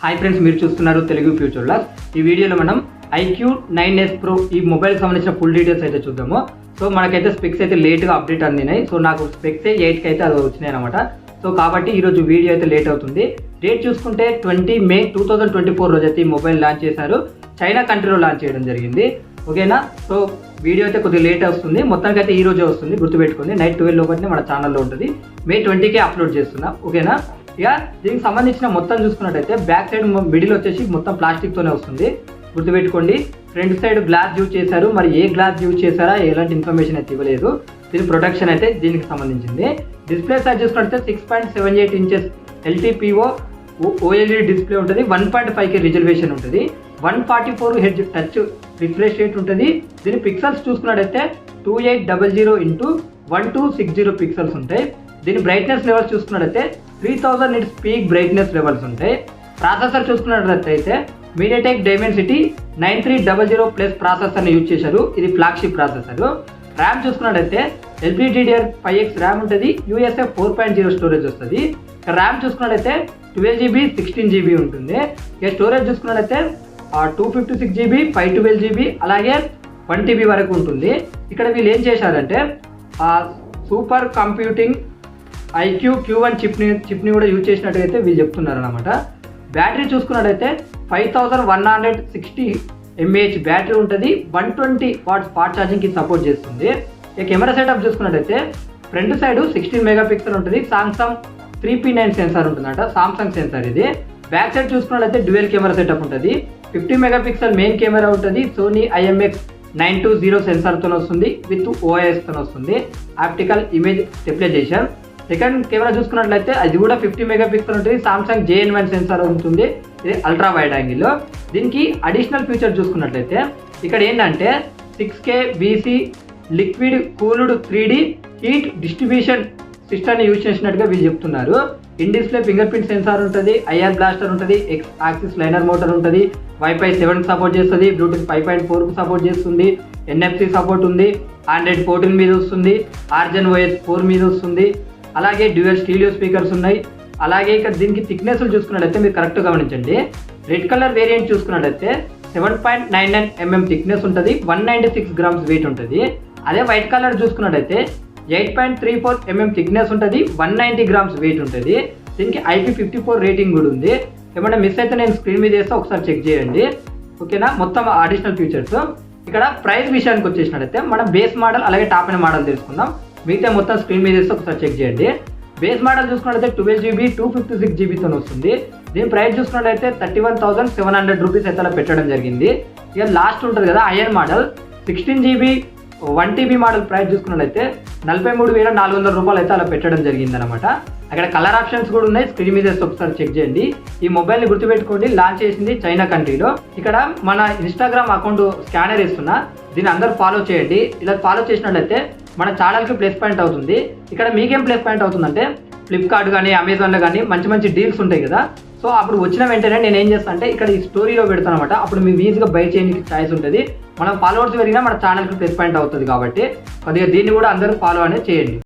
Hi friends, మీరు చూస్తున్నారు Telugu future loss. ఈ వీడియోలో మనం iQOO9s Pro ఈ మొబైల్కి సంబంధించిన ఫుల్ డీటెయిల్స్ అయితే చూద్దాము. సో మనకైతే స్పెక్స్ అయితే లేట్గా అప్డేట్ అందినాయి. సో నాకు స్పెక్స్ 8కి అయితే అది వచ్చినాయి అనమాట. సో కాబట్టి ఈరోజు వీడియో అయితే లేట్ అవుతుంది. డేట్ చూసుకుంటే 20 మే 2024 రోజు అయితే ఈ మొబైల్ లాంచ్ చేశారు. చైనా కంట్రీలో లాంచ్ చేయడం జరిగింది. ఓకేనా? సో వీడియో అయితే కొద్దిగా లేట్ వస్తుంది. మొత్తానికి అయితే ఈ రోజే వస్తుంది, గుర్తుపెట్టుకోండి. నైట్ 12 లోపలనే మన ఛానల్లో ఉంటుంది. మే 20కే అప్లోడ్ చేస్తున్నా. ఓకేనా? ఇక దీనికి సంబంధించిన మొత్తం చూసుకున్నట్టయితే బ్యాక్ సైడ్ మిడిల్ వచ్చేసి మొత్తం ప్లాస్టిక్తోనే వస్తుంది, గుర్తుపెట్టుకోండి. ఫ్రంట్ సైడ్ గ్లాస్ యూజ్ చేశారు. మరి ఏ గ్లాస్ యూజ్ చేశారా ఎలాంటి ఇన్ఫర్మేషన్ అయితే ఇవ్వలేదు. దీని ప్రొటెక్షన్ అయితే దీనికి సంబంధించింది. డిస్ప్లే సైజ్ చూసుకుంటే 6.78 ఇంచెస్ LTPO OLED డిస్ప్లే ఉంటుంది. 1.5K రిజల్యూషన్ ఉంటుంది. 144 Hz టచ్ రిఫ్రెష్ రేట్ ఉంటుంది. దీని పిక్సెల్స్ చూసుకున్నట్టయితే 2800x1260 పిక్సెల్స్ ఉంటాయి. దీని బ్రైట్నెస్ లెవెల్స్ చూసుకున్నట్టయితే 3000 నిట్స్ పీక్ బ్రైట్నెస్ లెవెల్స్ ఉంటాయి. ప్రాసెసర్ చూసుకున్నట్లయితే మీడియాటెక్ డైమెన్సిటీ 9300+ ప్రాసెసర్ని యూజ్ చేశారు. ఇది ఫ్లాగ్షిప్ ప్రాసెసర్. ర్యామ్ చూసుకున్నట్టయితే LPDDR5X ర్యామ్ ఉంటుంది. UFS 4.0 స్టోరేజ్ వస్తుంది. ర్యామ్ చూసుకున్నట్టయితే 12GB 16GB ఉంటుంది. ఇక స్టోరేజ్ చూసుకున్నట్టయితే 256GB 512GB అలాగే 1TB వరకు ఉంటుంది. ఇక్కడ వీళ్ళు ఏం చేశారంటే సూపర్ కంప్యూటింగ్ iQOO9 చిప్ని కూడా యూజ్ చేసినట్టయితే వీళ్ళు చెప్తున్నారు అనమాట. బ్యాటరీ చూసుకున్నట్టయితే 5160 mAh బ్యాటరీ ఉంటుంది. 120 వాట్స్ ఫాస్ట్ ఛార్జింగ్కి సపోర్ట్ చేస్తుంది. ఇక కెమెరా సెటప్ చూసుకున్నట్టయితే ఫ్రంట్ సైడ్ 16 మెగాపిక్సెల్ ఉంటుంది. సామ్సంగ్ 3P9 సెన్సార్ ఉంటుందట, సామ్సంగ్ సెన్సార్ ఇది. బ్యాక్ సైడ్ చూసుకున్నట్టయితే డ్యూయల్ కెమెరా సెటప్ ఉంటుంది. 50 మెగాపిక్సెల్ మెయిన్ కెమెరా ఉంటుంది. సోనీ IMX920 సెన్సార్తో వస్తుంది. విత్ OIS తో వస్తుంది. Optical image stabilisation. Second camera చూసుకున్నట్లయితే అది కూడా 50 మెగాపిక్సెల్ ఉంటుంది. సామ్సంగ్ JN1 సెన్సార్ ఉంటుంది. ఇది అల్ట్రా వైడ్ యాంగిల్. దీనికి అడిషనల్ ఫీచర్ చూసుకున్నట్లయితే ఇక్కడ ఏంటంటే 6K BC liquid cooled 3D heat distribution సిస్టమ్ని యూజ్ చేసినట్టుగా వీళ్ళు చెప్తున్నారు. In display finger print censor ఉంటుంది. IR బ్లాస్టర్ ఉంటుంది. X యాక్సిస్ లైనర్ మోటార్ ఉంటుంది. Wi-Fi 7 సపోర్ట్ చేస్తుంది. బ్లూటూత్ 5.4 సపోర్ట్ చేస్తుంది. NFC సపోర్ట్ ఉంది. Android 14 మీద వస్తుంది. RGOS 4 మీద వస్తుంది. అలాగే డ్యూయల్ స్టీరియో స్పీకర్స్ ఉన్నాయి. అలాగే ఇక్కడ దీనికి థిక్నెస్ చూసుకున్నట్లయితే మీరు కరెక్ట్గా గమనించండి. రెడ్ కలర్ వేరియంట్ చూసుకున్నట్లయితే 7.99 mm థిక్నెస్ ఉంటుంది. 196 గ్రామ్స్ వెయిట్ ఉంటుంది. అదే వైట్ కలర్ చూసుకున్నట్లయితే 8.34 mm థిక్నెస్ ఉంటుంది. 190 గ్రామ్స్ వెయిట్ ఉంటుంది. దీనికి IP54 రేటింగ్ కూడా ఉంది. ఏమన్నా మిస్ అయితే నేను స్క్రీన్ మీద వేస్తే ఒకసారి చెక్ చేయండి. ఓకేనా? మొత్తం అడిషనల్ ఫీచర్స్. ఇక్కడ ప్రైస్ విషయానికి వచ్చేసినట్లయితే మనం బేస్ మోడల్ అలాగే టాప్ అండ్ మోడల్ తెలుసుకుందాం. మిగతా మొత్తం స్క్రీన్ మీద వేస్తే ఒకసారి చెక్ చేయండి. బేస్ మోడల్ చూసుకున్నట్లయితే 12GB 256GBతో వస్తుంది. దీని ప్రైస్ చూసుకున్నట్లయితే 31,700 రూపీస్ అయితే అలా పెట్టడం జరిగింది. ఇక లాస్ట్ ఉంటుంది కదా IN model 16GB 1TB model price చూసుకున్నట్లయితే 43,400 రూపాయలు అయితే అలా పెట్టడం జరిగింది అనమాట. అక్కడ కలర్ ఆప్షన్స్ కూడా ఉన్నాయి. స్క్రీన్ మీద వేస్తే ఒకసారి చెక్ చేయండి. ఈ మొబైల్ని గుర్తుపెట్టుకోండి, లాంచ్ చేసింది చైనా కంట్రీలో. ఇక్కడ మన ఇన్స్టాగ్రామ్ అకౌంట్ స్కానర్ ఇస్తున్నా, దీన్ని అందరూ ఫాలో చేయండి. ఇలా ఫాలో చేసినట్లయితే మన ఛానల్కి ప్లస్ పాయింట్ అవుతుంది. ఇక్కడ మీకేం ప్లస్ పాయింట్ అవుతుందంటే ఫ్లిప్కార్ట్ కానీ అమెజాన్లో కానీ మంచి మంచి డీల్స్ ఉంటాయి కదా. సో అప్పుడు వచ్చిన వెంటనే నేను ఏం చేస్తాను అంటే ఇక్కడ ఈ స్టోరీలో పెడతాను అనమాట. అప్పుడు మీకు ఈజీగా బై చేయడానికి ఛాయిస్ ఉంటుంది. మనం ఫాలోవర్స్ పెరిగినా మన ఛానల్కి ప్లస్ పాయింట్ అవుతుంది. కాబట్టి కొద్దిగా దీన్ని కూడా అందరూ ఫాలో అనేది చేయండి.